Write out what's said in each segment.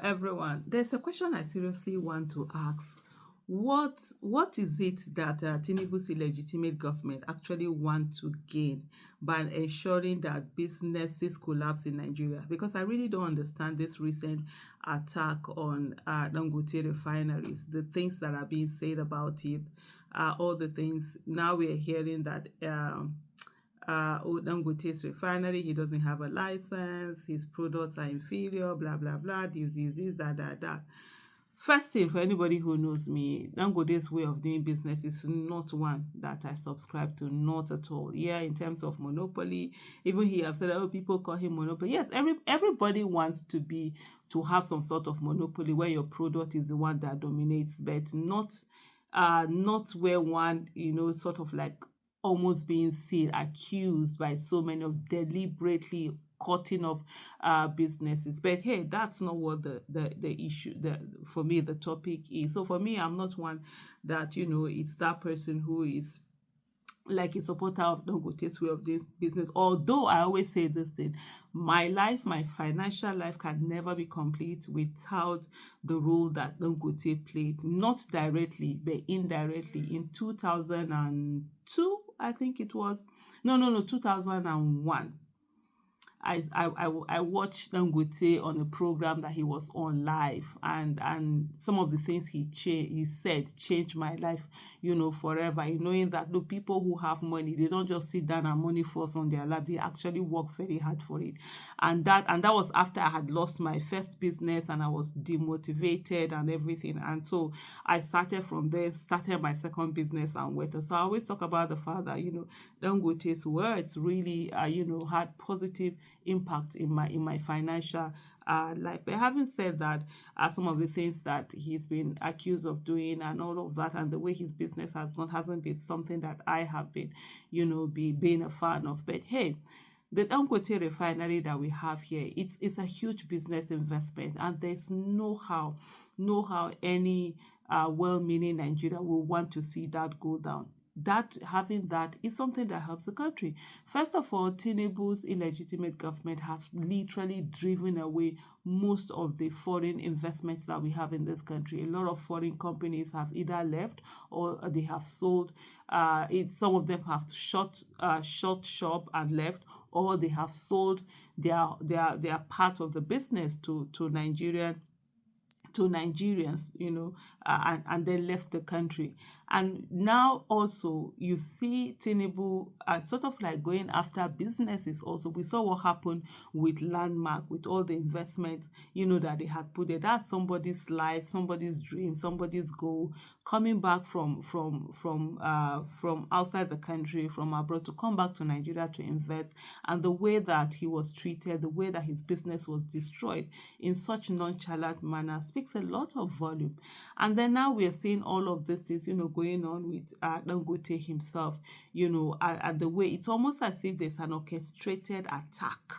everyone. There's a question I seriously want to ask. What is it that Tinubu's illegitimate government actually want to gain by ensuring that businesses collapse in Nigeria? Because I really don't understand this recent attack on Dangote refineries, the things that are being said about it, all the things. Now we're hearing that Dangote's refinery, he doesn't have a license, his products are inferior, blah, blah, blah, this, that. First thing, for anybody who knows me, Dangote's way of doing business is not one that I subscribe to, not at all. Yeah, in terms of monopoly, even he has said, oh, people call him monopoly. Yes, everybody wants to have some sort of monopoly where your product is the one that dominates, but not where one, sort of like almost being seen, accused by so many of deliberately cutting off businesses. But hey, that's not what the issue, for me, the topic is. So for me, I'm not one that, it's that person who is like a supporter of Dangote's way of this business. Although I always say this thing, my life, my financial life can never be complete without the role that Dangote played, not directly, but indirectly. In 2002, I think it was. No, 2001. I watched Dangote on a program that he was on live, and some of the things he said changed my life, forever. In knowing that look, people who have money, they don't just sit down and money falls on their lap. They actually work very hard for it, and that was after I had lost my first business and I was demotivated and everything. And so I started from there, started my second business and went. So I always talk about the fact that Dangote's words really had positive impact in my financial life. But having said that, some of the things that he's been accused of doing and all of that, and the way his business has gone, hasn't been something that I have been, being a fan of. But hey, the Dangote refinery that we have here, it's a huge business investment, and there's no how any well-meaning Nigeria will want to see that go down. Having that is something that helps the country. First of all, Tinubu's illegitimate government has literally driven away most of the foreign investments that we have in this country. A lot of foreign companies have either left or they have sold. Some of them have shut shop and left, or they have sold their part of the business to Nigerians, and then left the country. And now also you see Tinubu sort of like going after businesses also. We saw what happened with Landmark, with all the investments, that they had put there. That's somebody's life, somebody's dream, somebody's goal, coming back from outside the country, from abroad, to come back to Nigeria to invest. And the way that he was treated, the way that his business was destroyed in such nonchalant manner speaks a lot of volume. And then now we are seeing all of these things, going on with Dangote himself, and the way it's almost as if there's an orchestrated attack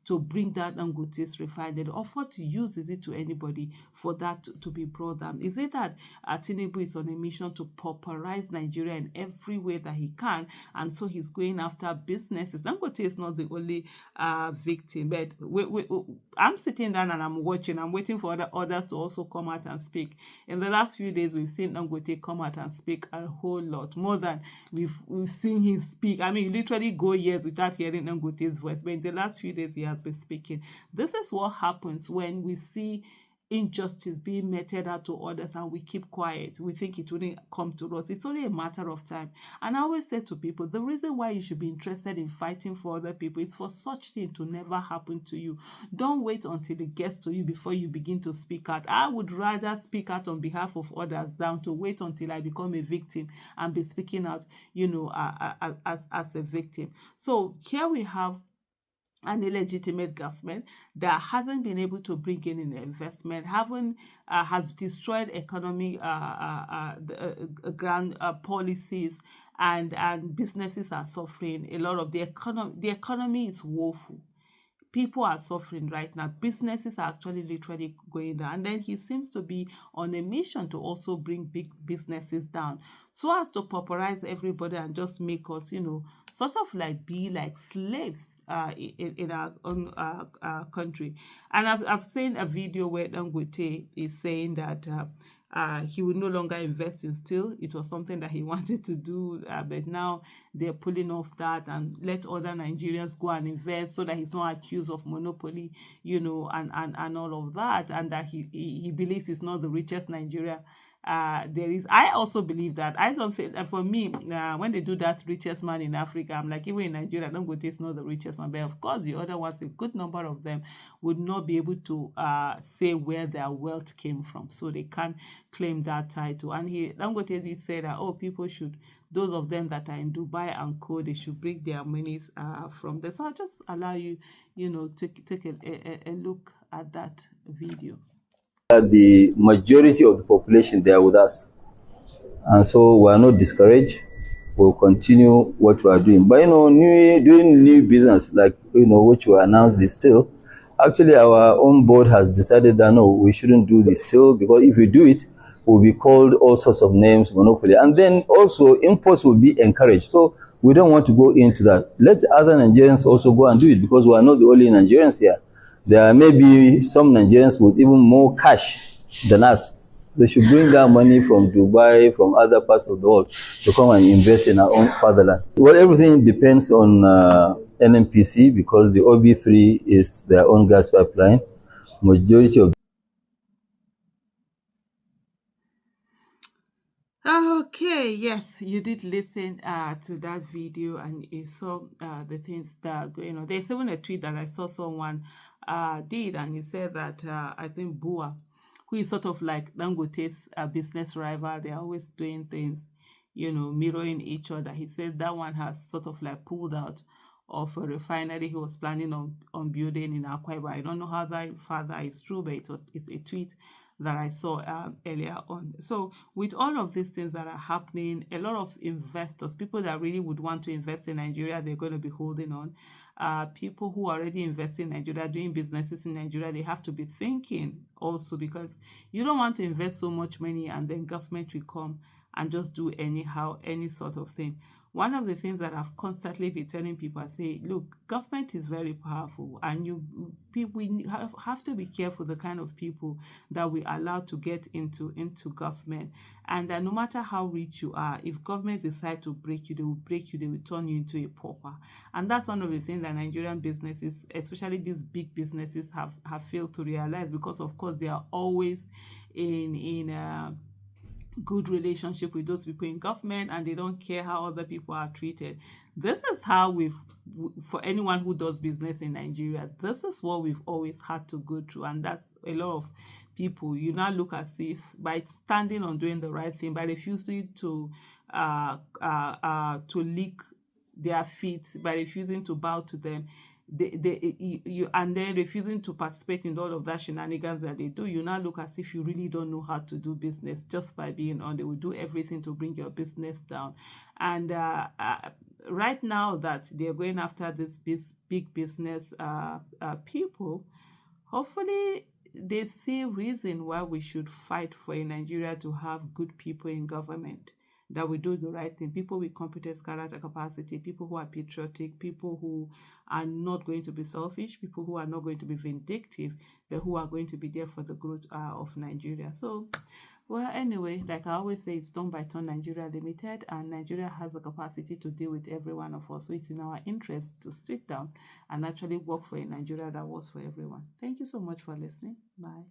to bring that Dangote's refinery. Of what use is it to anybody for that to be brought down? Is it that Tinubu is on a mission to pauperize Nigeria in every way that he can, and so he's going after businesses? Dangote is not the only victim, but I'm sitting down and I'm watching. I'm waiting for others to also come out and speak. In the last few days, we've seen Dangote come out and speak a whole lot, more than we've seen him speak. I mean, you literally go years without hearing Dangote's voice, but in the last few days, he has been speaking. This is what happens when we see injustice being meted out to others and we keep quiet. We think it wouldn't come to us. It's only a matter of time. And I always say to people, the reason why you should be interested in fighting for other people is for such thing to never happen to you. Don't wait until it gets to you before you begin to speak out. I would rather speak out on behalf of others than to wait until I become a victim and be speaking out, as a victim. So here we have an illegitimate government that hasn't been able to bring in an investment, has destroyed economy, grand policies, and businesses are suffering. A lot of the economy is woeful. people are suffering right now. Businesses are actually literally going down. And then he seems to be on a mission to also bring big businesses down so as to pauperize everybody and just make us, sort of like be like slaves in our own country. And I've seen a video where Dangote is saying that he would no longer invest in steel. It was something that he wanted to do, but now they're pulling off that and let other Nigerians go and invest so that he's not accused of monopoly, and all of that, and that he believes he's not the richest Nigeria there is. I also believe that. I don't think for me, when they do that richest man in Africa, I'm like, even in Nigeria, don't go taste not the richest one. But of course, the other ones, a good number of them would not be able to say where their wealth came from. So they can't claim that title. And Dangote did say that, people should, those of them that are in Dubai and Co, they should bring their monies from there. So I'll just allow you, take a look at that video. The majority of the population they are with us, and so we are not discouraged. We'll continue what we are doing. But doing new business like which we announced this still. Actually, our own board has decided that no, we shouldn't do this still, because if we do it, we'll be called all sorts of names, monopoly, and then also imports will be encouraged. So we don't want to go into that. Let other Nigerians also go and do it, because we are not the only Nigerians here. There may be some Nigerians with even more cash than us. They should bring that money from Dubai, from other parts of the world, to come and invest in our own fatherland. Well, everything depends on NNPC, because the OB3 is their own gas pipeline. Majority of Okay, yes, you did listen to that video and you saw the things that are going on. There's even a tweet that I saw someone did, and he said that I think Bua, who is sort of like Dangote's business rival, they're always doing things, mirroring each other. He said that one has sort of like pulled out of a refinery he was planning on building in Akwa Ibom. I don't know how far that is true, but it's a tweet that I saw earlier on. So with all of these things that are happening, a lot of investors, people that really would want to invest in Nigeria, they're going to be holding on. People who already invest in Nigeria, doing businesses in Nigeria, they have to be thinking also, because you don't want to invest so much money and then government will come and just do anyhow, any sort of thing. One of the things that I've constantly been telling people, I say, look, government is very powerful, and we have to be careful the kind of people that we allow to get into government. And no matter how rich you are, if government decide to break you, they will break you, they will turn you into a pauper. And that's one of the things that Nigerian businesses, especially these big businesses, have failed to realize, because of course they are always in good relationship with those people in government, and they don't care how other people are treated. This is how for anyone who does business in Nigeria, this is what we've always had to go through. And that's a lot of people. You now look as if by standing on doing the right thing, by refusing to lick their feet, by refusing to bow to them, and then refusing to participate in all of that shenanigans that they do, you now look as if you really don't know how to do business just by being on. They will do everything to bring your business down. And right now that they're going after this big business people, hopefully they see reason why we should fight for in Nigeria to have good people in government that will do the right thing. People with competence, character, capacity, people who are patriotic, people who are not going to be selfish, people who are not going to be vindictive, but who are going to be there for the growth of Nigeria. So, well, anyway, like I always say, it's done by Turn Nigeria Limited, and Nigeria has the capacity to deal with every one of us. So it's in our interest to sit down and actually work for a Nigeria that works for everyone. Thank you so much for listening. Bye.